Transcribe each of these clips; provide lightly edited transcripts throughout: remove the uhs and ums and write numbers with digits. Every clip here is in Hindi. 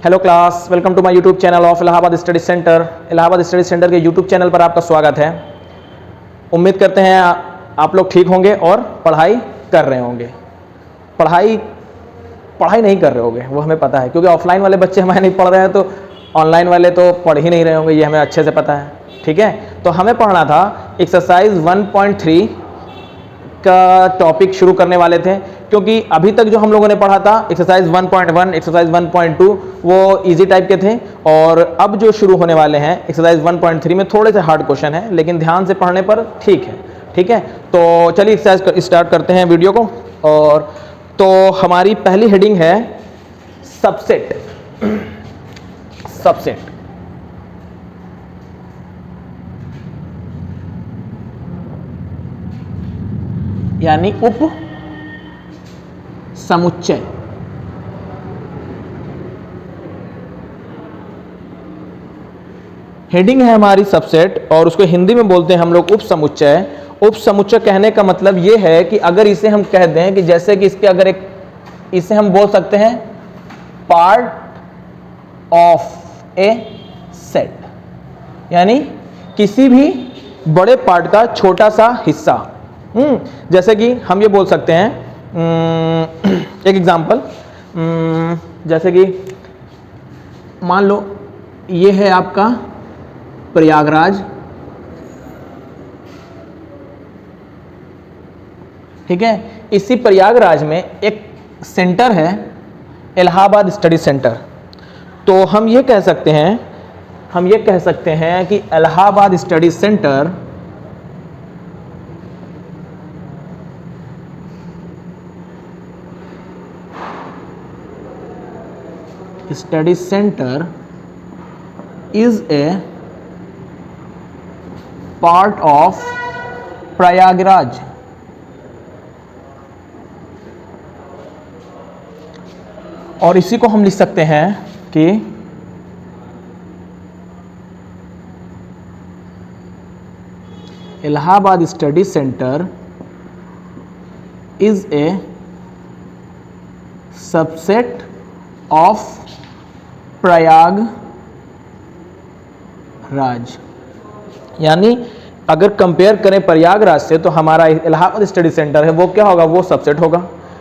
Hello class, welcome to my YouTube channel of Allahabad study centre. Allahabad study centre के यूट्यूब चैनल पर आपका स्वागत है। उम्मीद करते हैं आप लोग ठीक होंगे और पढ़ाई कर रहे होंगे। पढ़ाई नहीं कर रहे होंगे वो हमें पता है, क्योंकि ऑफलाइन वाले बच्चे हमारे नहीं पढ़ रहे हैं तो ऑनलाइन वाले तो पढ़ ही नहीं रहे होंगे, ये हमें अच्छे से पता है। ठीक है, तो हमें पढ़ना था एक्सरसाइज 1.3 का टॉपिक शुरू करने वाले थे, क्योंकि अभी तक जो हम लोगों ने पढ़ा था एक्सरसाइज 1.1, एक्सरसाइज 1.2 वो इजी टाइप के थे, और अब जो शुरू होने वाले हैं एक्सरसाइज 1.3 में थोड़े से हार्ड क्वेश्चन हैं, लेकिन ध्यान से पढ़ने पर ठीक है। ठीक है, तो चलिए एक्सरसाइज स्टार्ट करते हैं वीडियो को। और तो हमारी पहली हेडिंग है सबसेट। सबसेट यानी उप समुच्चय। हेडिंग है हमारी सबसेट, और उसको हिंदी में बोलते हैं हम लोग उप समुच्चय। उप समुच्चय कहने का मतलब ये है कि अगर इसे हम कह दें कि जैसे कि इसके अगर इसे हम बोल सकते हैं पार्ट ऑफ ए सेट, यानी किसी भी बड़े पार्ट का छोटा सा हिस्सा। जैसे कि हम ये बोल सकते हैं, एक एग्जांपल, जैसे कि मान लो ये है आपका प्रयागराज। ठीक है, इसी प्रयागराज में एक सेंटर है इलाहाबाद स्टडी सेंटर। तो हम ये कह सकते हैं कि Allahabad study centre is a part of Prayagraj. और इसी को हम लिख सकते हैं कि Allahabad study centre is a subset of Prayagraj. यानी अगर कंपेयर करें प्रयागराज से तो हमारा इलाहाबाद स्टडी सेंटर है वो क्या होगा, वो सबसेट होगा।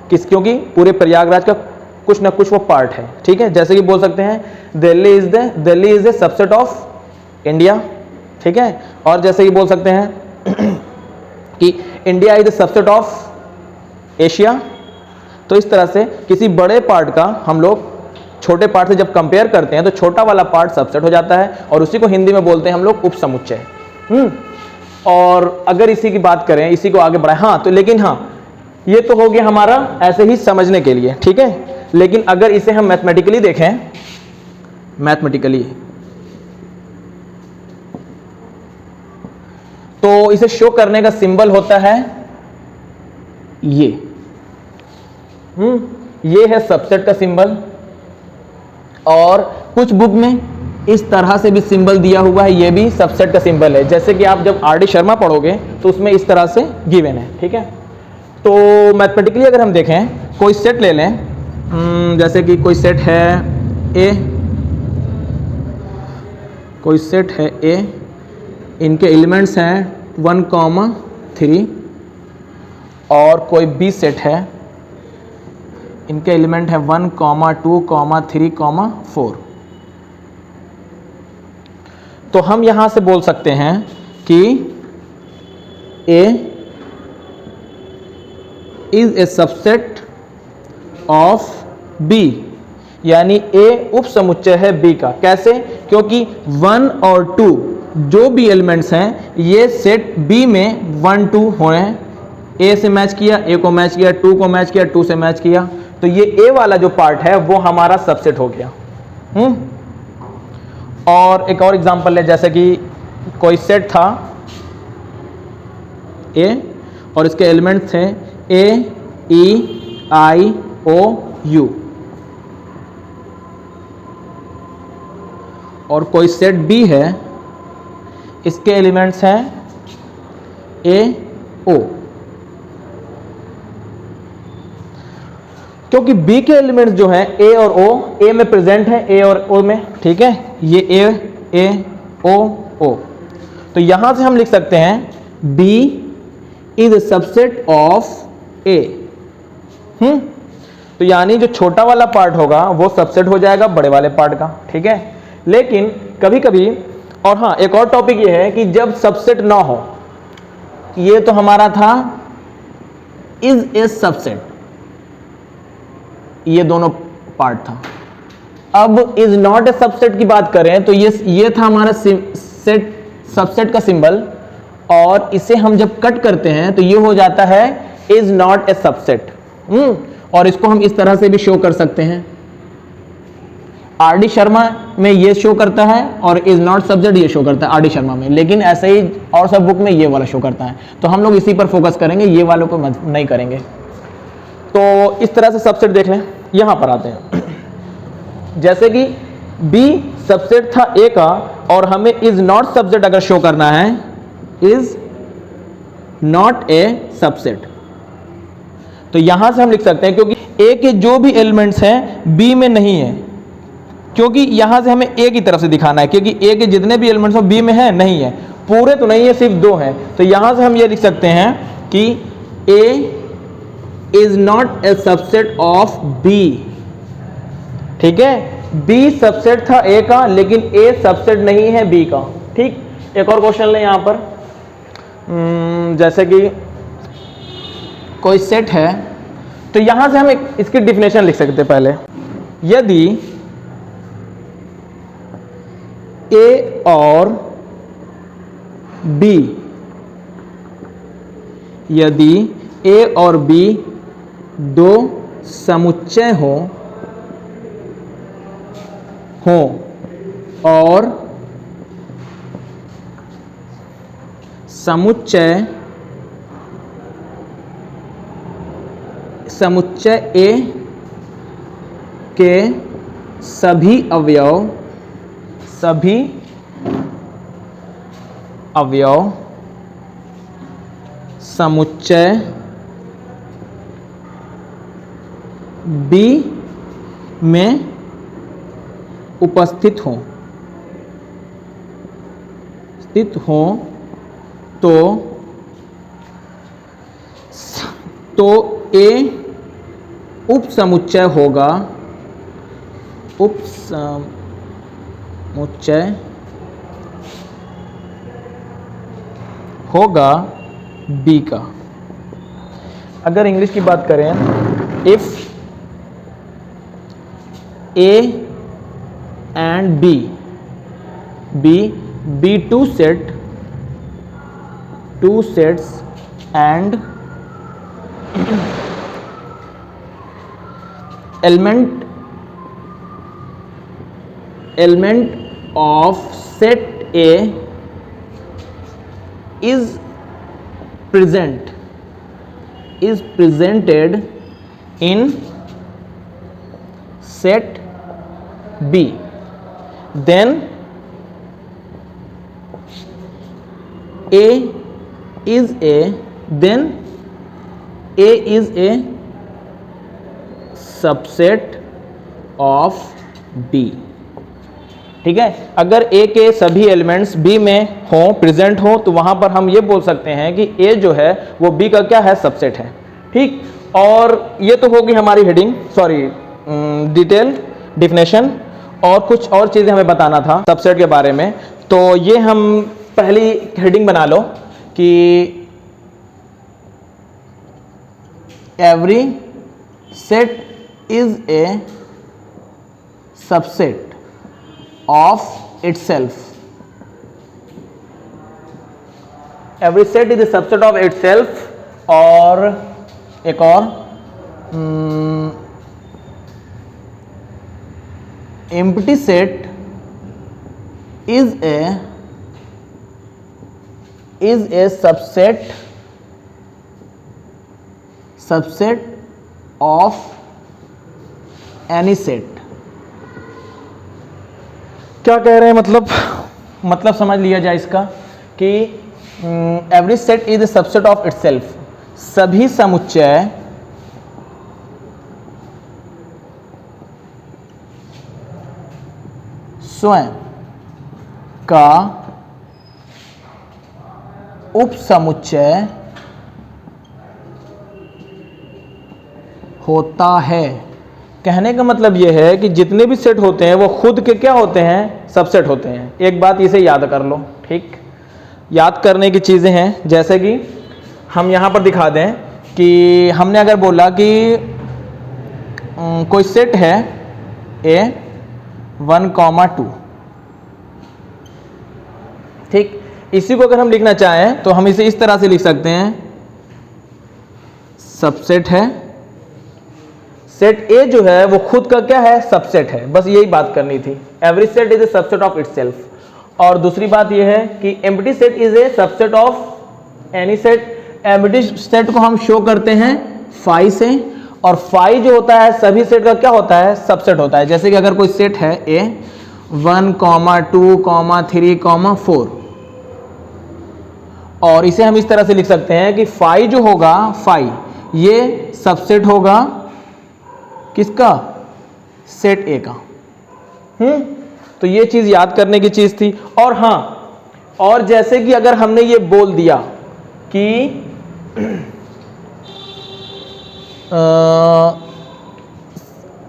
क्योंकि पूरे प्रयागराज का कुछ ना कुछ वो पार्ट है। ठीक है, जैसे कि बोल सकते हैं Delhi is the subset of India. ठीक है, और जैसे कि बोल सकते हैं कि India is the subset of Asia. तो इस तरह से किसी बड़े पार्ट का हम लोग छोटे पार्ट से जब कंपेयर करते हैं तो छोटा वाला पार्ट सबसेट हो जाता है, और उसी को हिंदी में बोलते हैं हम लोग उप समुच्चय। और अगर इसी की बात करें, इसी को आगे बढ़ाएं, हाँ तो लेकिन हाँ ये तो हो गया हमारा ऐसे ही समझने के लिए। ठीक है, लेकिन अगर इसे हम मैथमेटिकली देखें, मैथमेटिकली तो इसे शो करने का सिंबल होता है ये है सबसेट का सिंबल। और कुछ बुक में इस तरह से भी सिंबल दिया हुआ है, ये भी सबसेट का सिंबल है। जैसे कि आप जब आर डी शर्मा पढ़ोगे तो उसमें इस तरह से गिवन है। ठीक है, तो मैथमेटिकली अगर हम देखें, कोई सेट ले लें, जैसे कि कोई सेट है ए, इनके एलिमेंट्स हैं 1,3, और कोई बी सेट है, इनके एलिमेंट है 1, 2, 3, 4। तो हम यहां से बोल सकते हैं कि A is a subset of B, यानी A उप समुच्चय है B का। कैसे? क्योंकि 1 और 2 जो भी एलिमेंट्स हैं ये सेट B में 1, 2 हो रहे हैं। A से मैच किया, A को मैच किया, 2 को मैच किया, 2 से मैच किया, तो ये A वाला जो पार्ट है वो हमारा सबसेट हो गया। और एक और एग्जांपल है, जैसे कि कोई सेट था A और इसके एलिमेंट्स थे A, E, I, O, U, और कोई सेट B है, इसके एलिमेंट्स हैं A, O। क्योंकि बी के एलिमेंट्स जो हैं ए और ओ, ए में प्रेजेंट है, ए और ओ में, ठीक है, ये ए ओ ओ, तो यहां से हम लिख सकते हैं B is a subset of A. तो यानी जो छोटा वाला पार्ट होगा वो सबसेट हो जाएगा बड़े वाले पार्ट का, ठीक है। लेकिन कभी कभी, और हाँ एक और टॉपिक ये है कि जब सबसेट ना हो, ये तो हमारा था इज ए सबसेट, ये दोनों पार्ट था। अब इज नॉट ए सबसेट की बात करें तो ये था हमारा सेट सबसेट का सिंबल, और इसे हम जब कट करते हैं तो ये हो जाता है इज नॉट ए सबसेट। और इसको हम इस तरह से भी शो कर सकते हैं, आर डी शर्मा में ये शो करता है और इज नॉट सबसेट ये शो करता है आर डी शर्मा में, लेकिन ऐसे ही और सब बुक में ये वाला शो करता है। तो हम लोग इसी पर फोकस करेंगे, ये वालों को नहीं करेंगे। तो इस तरह से सबसेट देख लें। यहां पर आते हैं, जैसे कि बी सबसेट था ए का और हमें इज नॉट सबसेट अगर शो करना है, इज नॉट ए सबसेट, तो यहां से हम लिख सकते हैं क्योंकि ए के जो भी एलिमेंट्स हैं बी में नहीं है, क्योंकि यहां से हमें ए की तरफ से दिखाना है, क्योंकि ए के जितने भी एलिमेंट्स हो बी में है नहीं है, पूरे तो नहीं है, सिर्फ 2 हैं। तो यहां से हम ये लिख सकते हैं कि A is not a subset of B, ठीक है। बी सबसेट था ए का लेकिन ए सबसेट नहीं है बी का, ठीक। एक और क्वेश्चन लें यहां पर, जैसे कि कोई सेट है, तो यहां से हम इसकी डिफिनेशन लिख सकते हैं पहले। यदि ए और बी, यदि ए और बी दो समुच्चय हो और समुच्चय ए के सभी अवयव समुच्चय बी में उपस्थित हो तो ए उपसमुच्चय होगा बी का। अगर इंग्लिश की बात करें, if A and B two sets and element of set A is presented in set B, then A is a subset of B, ठीक है। अगर A के सभी एलिमेंट्स B में हो, प्रेजेंट हो, तो वहां पर हम ये बोल सकते हैं कि A जो है वो B का क्या है, सबसेट है, ठीक। और ये तो होगी हमारी हेडिंग, सॉरी डिटेल डिफिनेशन, और कुछ और चीजें हमें बताना था सबसेट के बारे में। तो ये हम पहली हेडिंग बना लो कि every set is a subset of itself. Every set is a subset of itself. और एक और empty set is a subset of any set। क्या कह रहे हैं, मतलब समझ लिया जाए इसका कि every set is a subset of itself, सभी समुच्चय स्वयं का उपसमुच्चय होता है। कहने का मतलब यह है कि जितने भी सेट होते हैं वो खुद के क्या होते हैं, सबसेट होते हैं। एक बात इसे याद कर लो, ठीक। याद करने की चीज़ें हैं, जैसे कि हम यहाँ पर दिखा दें कि हमने अगर बोला कि कोई सेट है A1,2, ठीक। इसी को अगर हम लिखना चाहें तो हम इसे इस तरह से लिख सकते हैं, सबसेट है। सेट A जो है वो खुद का क्या है, सबसेट है। बस यही बात करनी थी। Every set is a subset of itself. और दूसरी बात यह है कि empty set is a subset of any set. Empty set को हम शो करते हैं फाई से, और फाई जो होता है सभी सेट का क्या होता है, सबसेट होता है। जैसे कि अगर कोई सेट है A1, 2, 3, 4, और इसे हम इस तरह से लिख सकते हैं कि फाई जो होगा, फाई ये सबसेट होगा किसका, सेट A का। तो ये चीज याद करने की चीज थी। और हाँ, और जैसे कि अगर हमने ये बोल दिया कि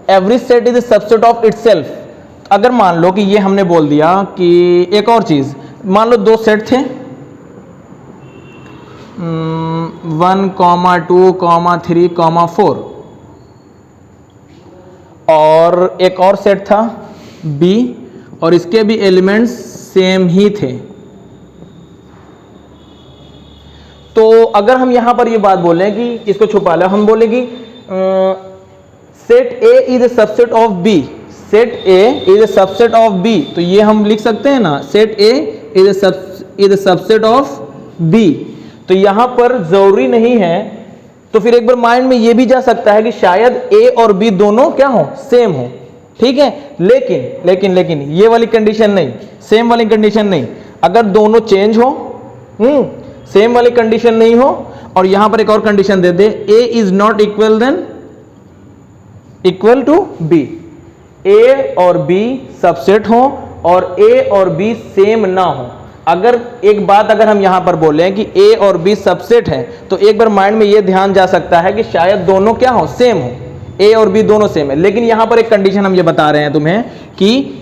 every set is a subset of itself, अगर मान लो कि ये हमने बोल दिया कि एक और चीज, मान लो दो सेट थे 1, 2, 3, 4, और एक और सेट था B, और इसके भी एलिमेंट्स सेम ही थे। तो अगर हम यहां पर ये बात बोलें कि इसको छुपा लें, हम बोले कि set A is a subset of B, set A is a subset of B, तो ये हम लिख सकते हैं ना, set A is a subset of B। तो यहां पर जरूरी नहीं है, तो फिर एक बार माइंड में ये भी जा सकता है कि शायद A और B दोनों क्या हो, सेम हो, ठीक है। लेकिन ये वाली कंडीशन नहीं, सेम वाली कंडीशन नहीं। अगर दोनों चेंज हो, सेम वाली कंडीशन नहीं हो, और यहां पर एक और कंडीशन दे दे, A is not equal then equal to B, A और B सबसेट हो और A और B सेम ना हो। अगर एक बात अगर हम यहां पर बोलें कि A और B सबसेट है, तो एक बार माइंड में यह ध्यान जा सकता है कि शायद दोनों क्या हो, सेम हो, A और B दोनों सेम है। लेकिन यहां पर एक कंडीशन हम ये बता रहे हैं तुम्हें कि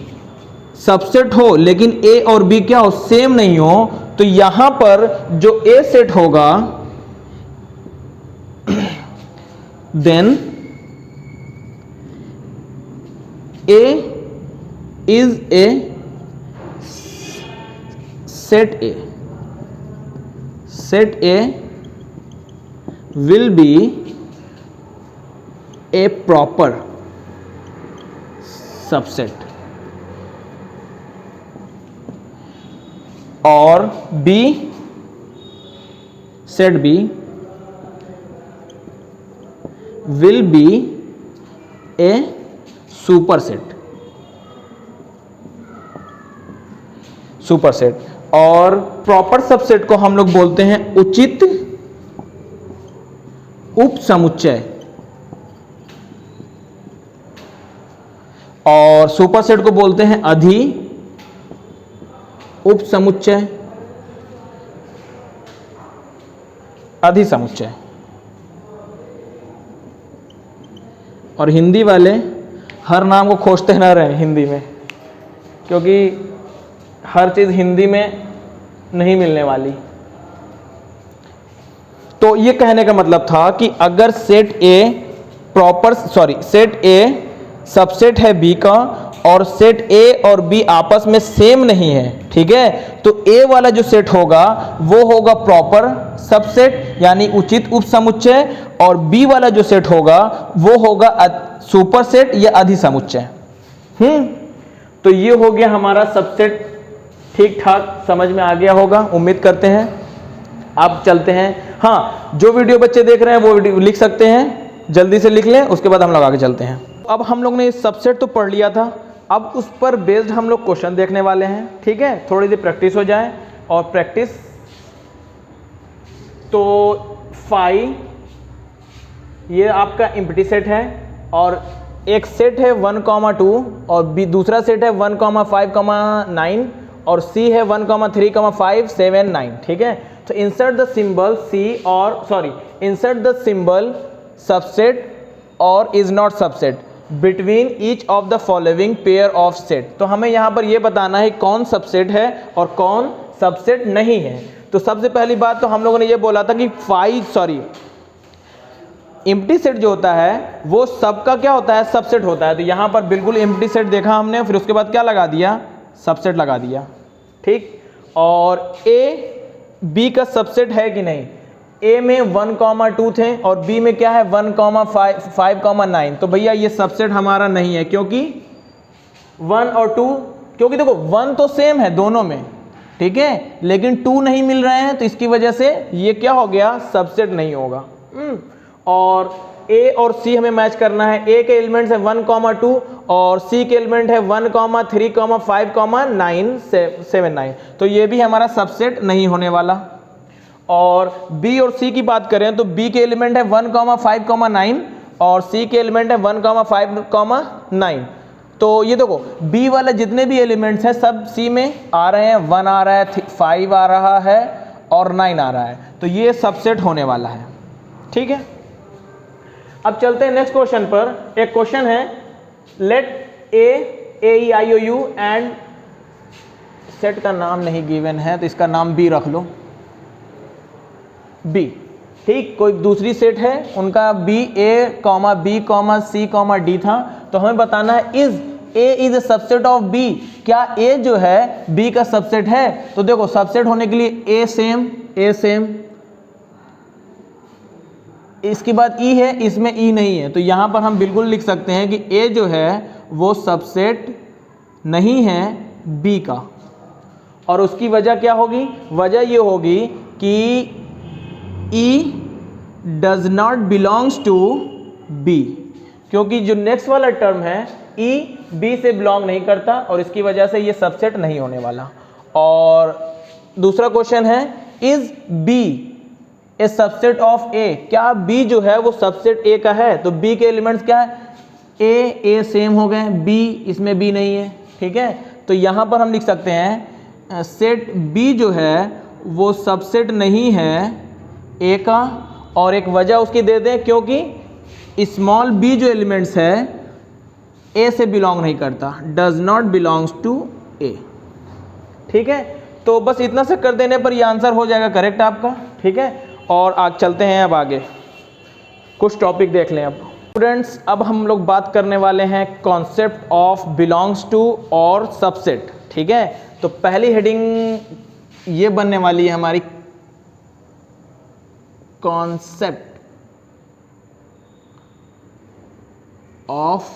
सबसेट हो लेकिन A और B क्या हो, सेम नहीं हो। तो यहां पर जो A सेट होगा then A is a set A, set A will be a proper subset, और B, set B will be a superset, superset. और प्रॉपर सबसेट को हम लोग बोलते हैं उचित उपसमुच्चय, और सुपरसेट को बोलते हैं अधि उपसमुच्चय, अधिसमुच्चय। और हिंदी वाले हर नाम को खोजते ना रहे हिंदी में, क्योंकि हर चीज हिंदी में नहीं मिलने वाली। तो ये कहने का मतलब था कि अगर सेट A सबसेट है B का, और सेट A और B आपस में सेम नहीं है, ठीक है, तो A वाला जो सेट होगा वो होगा प्रॉपर सबसेट यानी उचित उपसमुच्चय, और B वाला जो सेट होगा वो होगा सुपरसेट या अधिसमुच्चय। तो ये हो गया हमारा सबसेट। ठीक ठाक समझ में आ गया होगा, उम्मीद करते हैं। अब चलते हैं, हाँ, जो वीडियो बच्चे देख रहे हैं वो वीडियो लिख सकते हैं, जल्दी से लिख लें, उसके बाद हम लोग आगे चलते हैं। अब हम लोग ने सबसेट तो पढ़ लिया था, अब उस पर बेस्ड हम लोग क्वेश्चन देखने वाले हैं, ठीक है। थोड़ी सी प्रैक्टिस हो जाए, और प्रैक्टिस तो फाई ये आपका एम्प्टी सेट है, और एक सेट है 1,2 और बी दूसरा सेट है 1,5,9 और सी है 1,3,5, 7, 9, ठीक है। तो insert the symbol insert the symbol subset और is not subset between each of the following pair of set. तो हमें यहाँ पर यह बताना है कौन सबसेट है और कौन सबसेट नहीं है। तो सबसे पहली बात तो हम लोगों ने ये बोला था कि एम्प्टी सेट जो होता है वो सबका क्या होता है, सबसेट होता है। तो यहाँ पर बिल्कुल एम्प्टी सेट देखा हमने, फिर उसके बाद क्या लगा दिया, सबसेट लगा दिया, ठीक। और ए बी का सबसेट है कि नहीं, ए में 1,2 थे और बी में क्या है 1,5,9। तो भैया ये सबसेट हमारा नहीं है, क्योंकि 1 और 2, क्योंकि देखो 1 तो सेम है दोनों में, ठीक है, लेकिन 2 नहीं मिल रहे हैं, तो इसकी वजह से ये क्या हो गया, सबसेट नहीं होगा। और ए और सी हमें मैच करना है। ए के एलिमेंट्स है 1,2 और सी के एलिमेंट है 1,3,5,9, 7, 9। तो ये भी हमारा सबसेट नहीं होने वाला। और बी और सी की बात करें तो बी के एलिमेंट है 1,5,9 और सी के एलिमेंट है 1,5,9। तो ये देखो बी वाले जितने भी एलिमेंट्स हैं सब सी में आ रहे हैं, 1 आ रहा है, 5 आ रहा है और 9 आ रहा है। तो ये सबसेट होने वाला है, ठीक है। अब चलते हैं नेक्स्ट क्वेश्चन पर। एक क्वेश्चन है, लेट AEIOU एंड सेट का नाम नहीं गिवन है तो इसका नाम बी रख लो, बी, ठीक। कोई दूसरी सेट है उनका B, A, B, C, D था। तो हमें बताना है is A is a subset of B, क्या A जो है B का सबसेट है। तो देखो सबसेट होने के लिए A सेम, इसके बाद E है, इसमें E नहीं है, तो यहाँ पर हम बिल्कुल लिख सकते हैं कि A जो है वो सबसेट नहीं है B का। और उसकी वजह क्या होगी, वजह ये होगी कि E does not belongs to B, क्योंकि जो नेक्स्ट वाला टर्म है E B से बिलोंग नहीं करता और इसकी वजह से ये सबसेट नहीं होने वाला। और दूसरा क्वेश्चन है, is B A subset of A, क्या B जो है वो सबसेट A का है। तो B के एलिमेंट्स क्या है, A सेम हो गए, B इसमें B नहीं है, ठीक है। तो यहाँ पर हम लिख सकते हैं सेट B जो है वो सबसेट नहीं है A का, और एक वजह उसकी दे दें क्योंकि स्मॉल b जो एलिमेंट्स है A से बिलोंग नहीं करता, does not belongs to A, ठीक है। तो बस इतना से कर देने पर ये आंसर हो जाएगा करेक्ट आपका, ठीक है। और आज चलते हैं अब आगे, कुछ टॉपिक देख लें अब स्टूडेंट्स। अब हम लोग बात करने वाले हैं कॉन्सेप्ट ऑफ बिलोंग्स टू और सबसेट, ठीक है। तो पहली हेडिंग ये बनने वाली है हमारी, concept of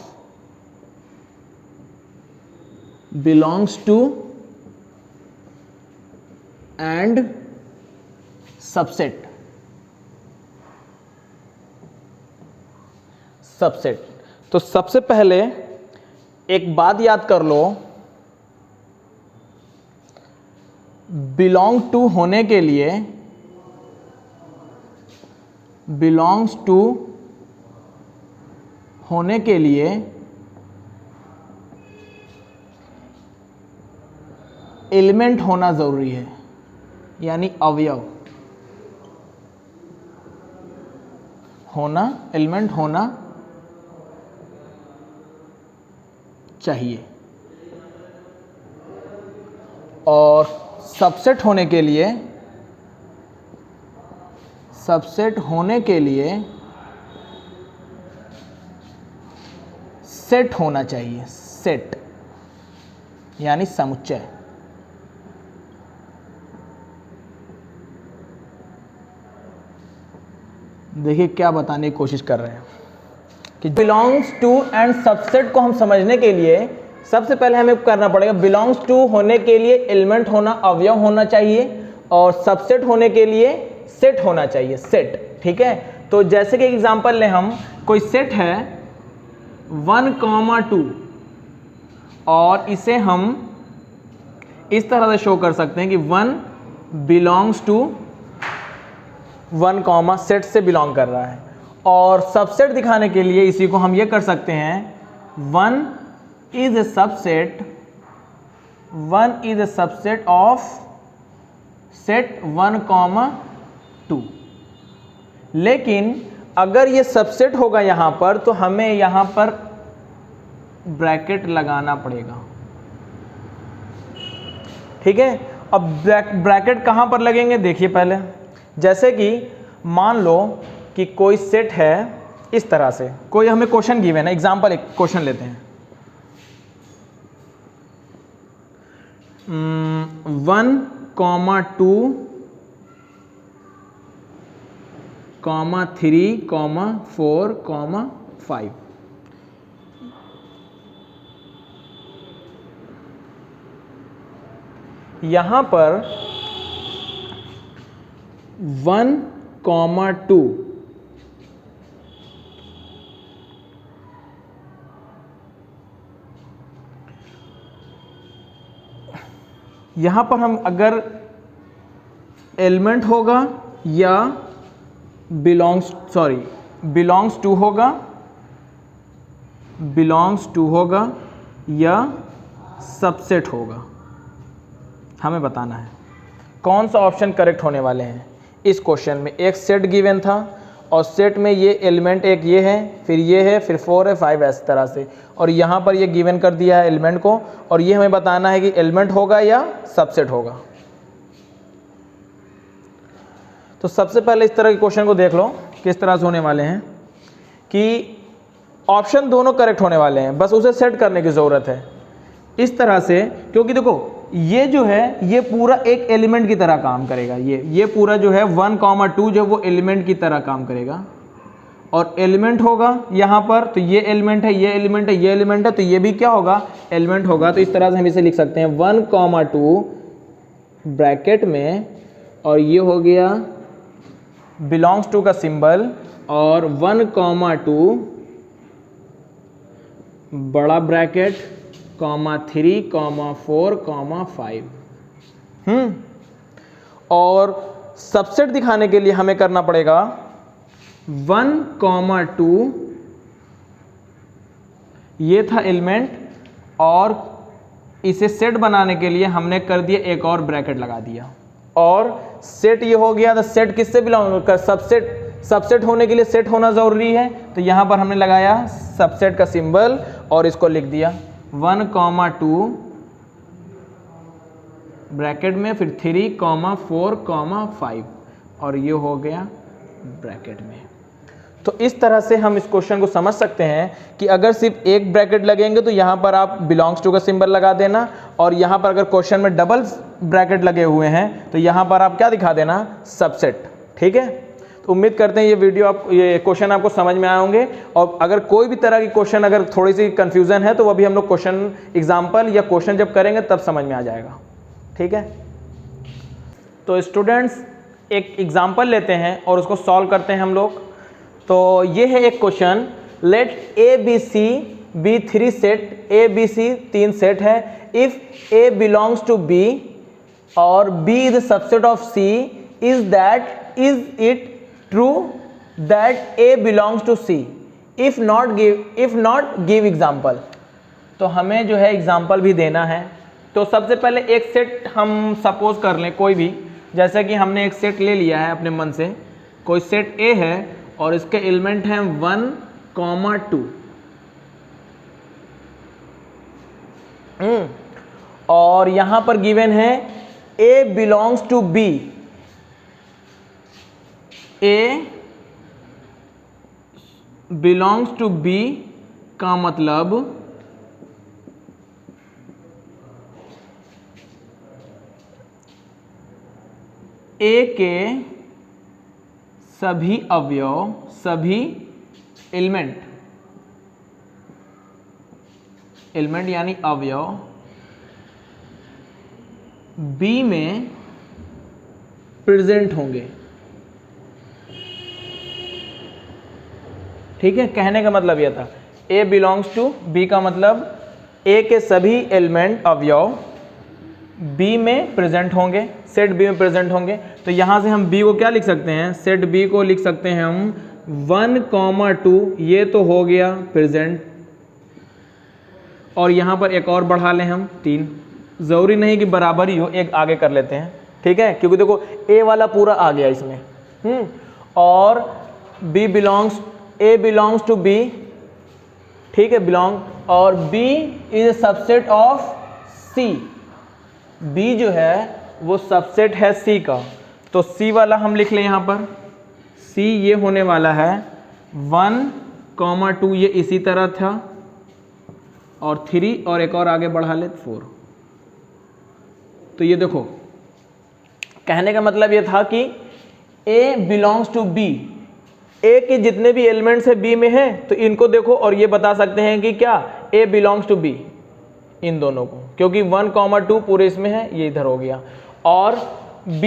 belongs to and subset. तो सबसे पहले एक बात याद कर लो, बिलोंग टू होने के लिए, बिलोंग्स टू होने के लिए एलिमेंट होना जरूरी है, यानी अवयव होना, एलिमेंट होना चाहिए। और सबसेट होने के लिए, सबसेट होने के लिए सेट होना चाहिए, सेट यानी समुच्चय। देखिए क्या बताने की कोशिश कर रहे हैं कि बिलोंग्स टू एंड सबसेट को हम समझने के लिए सबसे पहले हमें करना पड़ेगा, बिलोंग्स टू होने के लिए एलिमेंट होना, अवयव होना चाहिए, और सबसेट होने के लिए सेट होना चाहिए, सेट, ठीक है। तो जैसे कि एग्जांपल लें हम, कोई सेट है 1,2 और इसे हम इस तरह से शो कर सकते हैं कि 1 बिलोंग्स टू 1, सेट से बिलोंग कर रहा है। और सबसेट दिखाने के लिए इसी को हम ये कर सकते हैं 1 is a subset of set 1, 2। लेकिन अगर ये सबसेट होगा यहां पर तो हमें यहां पर ब्रैकेट लगाना पड़ेगा, ठीक है। अब ब्रैकेट कहां पर लगेंगे देखिए पहले, जैसे कि मान लो कि कोई सेट है इस तरह से, कोई हमें क्वेश्चन गिवन है, एग्जांपल एक क्वेश्चन लेते हैं 1, 2, 3, 4, 5। यहां पर 1, 2 यहां पर हम अगर एलिमेंट होगा या बिलोंग्स टू होगा या सबसेट होगा, हमें बताना है कौन सा ऑप्शन करेक्ट होने वाले हैं। इस क्वेश्चन में एक सेट गिवन था और सेट में ये एलिमेंट एक ये है, फिर ये है, फिर 4 है, 5 है, इस तरह से, और यहाँ पर ये गिवन कर दिया है एलिमेंट को, और ये हमें बताना है कि एलिमेंट होगा या सबसेट होगा। तो सबसे पहले इस तरह के क्वेश्चन को देख लो किस तरह से होने वाले हैं कि ऑप्शन दोनों करेक्ट होने वाले हैं, बस उसे सेट करने की ज़रूरत है इस तरह से, क्योंकि देखो ये जो है ये पूरा एक एलिमेंट की तरह काम करेगा। ये पूरा जो है 1, 2 जो वो एलिमेंट की तरह काम करेगा, और एलिमेंट होगा यहाँ पर, तो ये एलिमेंट है, ये एलिमेंट है, ये एलिमेंट है, तो ये भी क्या होगा, एलिमेंट होगा। तो इस तरह से हम इसे लिख सकते हैं 1, 2 ब्रैकेट में, और ये हो गया बिलोंग्स टू का सिंबल, और 1, 2 बड़ा ब्रैकेट, 3, 4, 5। और सबसेट दिखाने के लिए हमें करना पड़ेगा 1, 2 ये था एलिमेंट, और इसे सेट बनाने के लिए हमने कर दिया एक और ब्रैकेट लगा दिया, और सेट ये हो गया। तो सेट किससे बिलोंग कर, सबसेट होने के लिए सेट होना जरूरी है, तो यहां पर हमने लगाया सबसेट का सिंबल और इसको लिख दिया 1, 2 ब्रैकेट में, फिर 3, 4, 5, और ये हो गया ब्रैकेट में। तो इस तरह से हम इस क्वेश्चन को समझ सकते हैं कि अगर सिर्फ एक ब्रैकेट लगेंगे तो यहाँ पर आप बिलोंग्स टू का सिंबल लगा देना, और यहाँ पर अगर क्वेश्चन में डबल ब्रैकेट लगे हुए हैं तो यहाँ पर आप क्या दिखा देना, सबसेट, ठीक है। तो उम्मीद करते हैं ये क्वेश्चन आपको समझ में आए होंगे, और अगर कोई भी तरह की क्वेश्चन अगर थोड़ी सी कंफ्यूजन है तो वो भी हम लोग क्वेश्चन एग्जाम्पल या क्वेश्चन जब करेंगे तब समझ में आ जाएगा, ठीक है। तो स्टूडेंट्स एक एग्जाम्पल लेते हैं और उसको सॉल्व करते हैं हम लोग। तो ये है एक question, let A B C B 3 set, A B C 3 set है, if A belongs to B और B is subset of C, is it true that A belongs to C, if not give example. तो हमें जो है एग्जाम्पल भी देना है। तो सबसे पहले एक सेट हम सपोज कर लें कोई भी, जैसे कि हमने एक सेट ले लिया है अपने मन से, कोई सेट ए है और इसके एलिमेंट हैं 1, 2, और यहां पर गिवन है A belongs to B, A belongs to B का मतलब ए के सभी अवयव, सभी एलिमेंट यानी अवयव बी में प्रेजेंट होंगे, ठीक है। कहने का मतलब यह था ए बिलोंग्स टू बी का मतलब ए के सभी एलिमेंट अवयव बी में प्रेजेंट होंगे, सेट बी में प्रेजेंट होंगे। तो यहां से हम बी को क्या लिख सकते हैं, सेट बी को लिख सकते हैं हम 1, 2, ये तो हो गया प्रेजेंट, और यहाँ पर एक और बढ़ा लें हम 3। ज़रूरी नहीं कि बराबर ही हो, एक आगे कर लेते हैं, ठीक है, क्योंकि देखो ए वाला पूरा आ गया इसमें। और B belongs, A belongs to B, ठीक है, बिलोंग, और B is a subset of C। B जो है वो सबसेट है C का, तो C वाला हम लिख लें यहाँ पर। C ये होने वाला है 1, 2, ये इसी तरह था, और 3 और एक और आगे बढ़ा ले 4। तो ये देखो, कहने का मतलब ये था कि A belongs to B, A के जितने भी एलिमेंट्स है B में है, तो इनको देखो और ये बता सकते हैं कि क्या A बिलोंग्स टू B, इन दोनों को, क्योंकि 1, 2 पूरे इसमें है, ये इधर हो गया। और B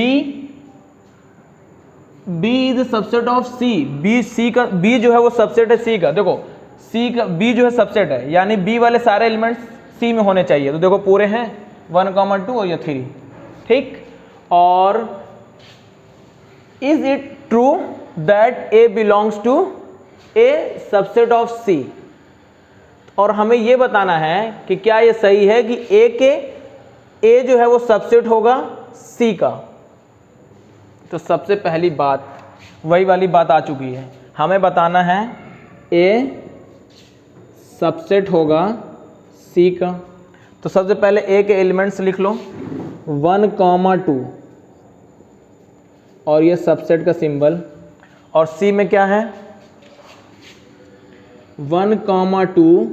is subset of C, B जो है वो सबसेट है C का। देखो C का, B जो है सबसेट है, यानी B वाले सारे एलिमेंट्स C में होने चाहिए। तो देखो पूरे हैं 1, 2 और ये 3, ठीक। और is it true that A belongs to A subset of C, और हमें ये बताना है कि क्या ये सही है कि A जो है वो सबसेट होगा C का। तो सबसे पहली बात वही वाली बात आ चुकी है, हमें बताना है A सबसेट होगा C का। तो सबसे पहले A के एलिमेंट्स लिख लो 1, 2, और ये सबसेट का सिंबल, और C में क्या है 1, 2,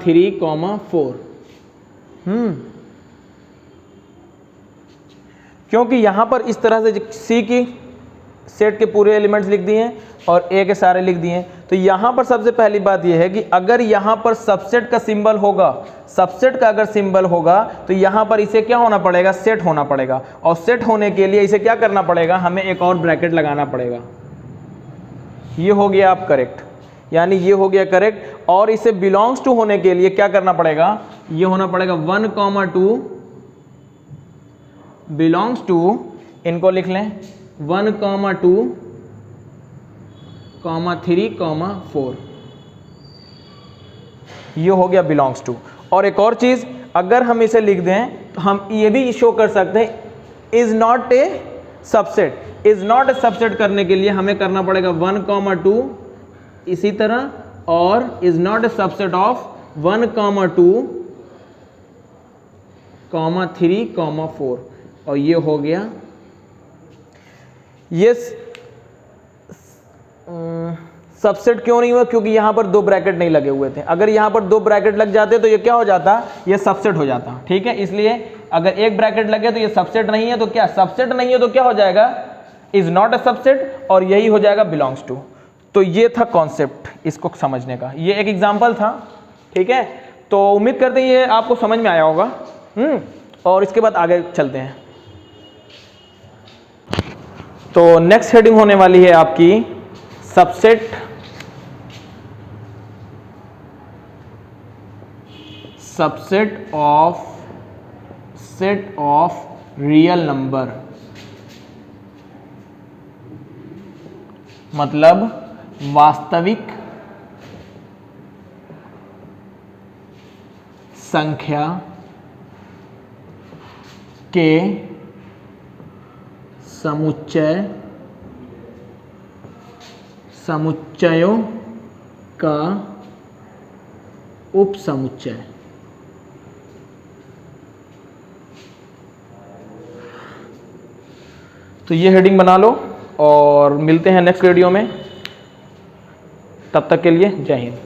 3, 4। क्योंकि यहाँ पर इस तरह से C की सेट के पूरे एलिमेंट्स लिख दिए हैं और A के सारे लिख दिए हैं, तो यहाँ पर सबसे पहली बात यह है कि अगर यहाँ पर सबसेट का सिंबल होगा, सबसेट का अगर सिंबल होगा, तो यहाँ पर इसे क्या होना पड़ेगा, सेट होना पड़ेगा। और सेट होने के लिए इसे क्या करना पड़ेगा, हमें एक और ब्रैकेट लगाना पड़ेगा। ये हो गया आप करेक्ट, यानी ये हो गया करेक्ट। और इसे बिलोंग्स टू होने के लिए क्या करना पड़ेगा, ये होना पड़ेगा 1, 2 बिलोंग्स टू, इनको लिख लें 1, 2, 3, 4। ये हो गया बिलोंग्स टू। और एक और चीज, अगर हम इसे लिख दें तो हम ये भी शो कर सकते हैं is not a subset. Is not a subset करने के लिए हमें करना पड़ेगा 1, 2 इसी तरह, और is not a subset of 1, 2, 3, 4। और ये हो गया। ये सबसेट क्यों नहीं हुआ, क्योंकि यहां पर 2 ब्रैकेट नहीं लगे हुए थे। अगर यहां पर 2 ब्रैकेट लग जाते तो ये क्या हो जाता, ये सबसेट हो जाता, ठीक है। इसलिए अगर एक ब्रैकेट लगे तो ये सबसेट नहीं है, तो क्या सबसेट नहीं है तो क्या हो जाएगा, इज नॉट ए सबसेट, और यही हो जाएगा बिलोंग्स टू। तो ये था कॉन्सेप्ट इसको समझने का, ये एक एग्जाम्पल था, ठीक है। तो उम्मीद करते हैं ये आपको समझ में आया होगा। और इसके बाद आगे चलते हैं। तो नेक्स्ट हेडिंग होने वाली है आपकी subset, subset of set of real number, मतलब वास्तविक संख्या के समुच्चयों का उपसमुच्चय। तो ये हेडिंग बना लो और मिलते हैं नेक्स्ट वीडियो में। तब तक के लिए जय हिंद।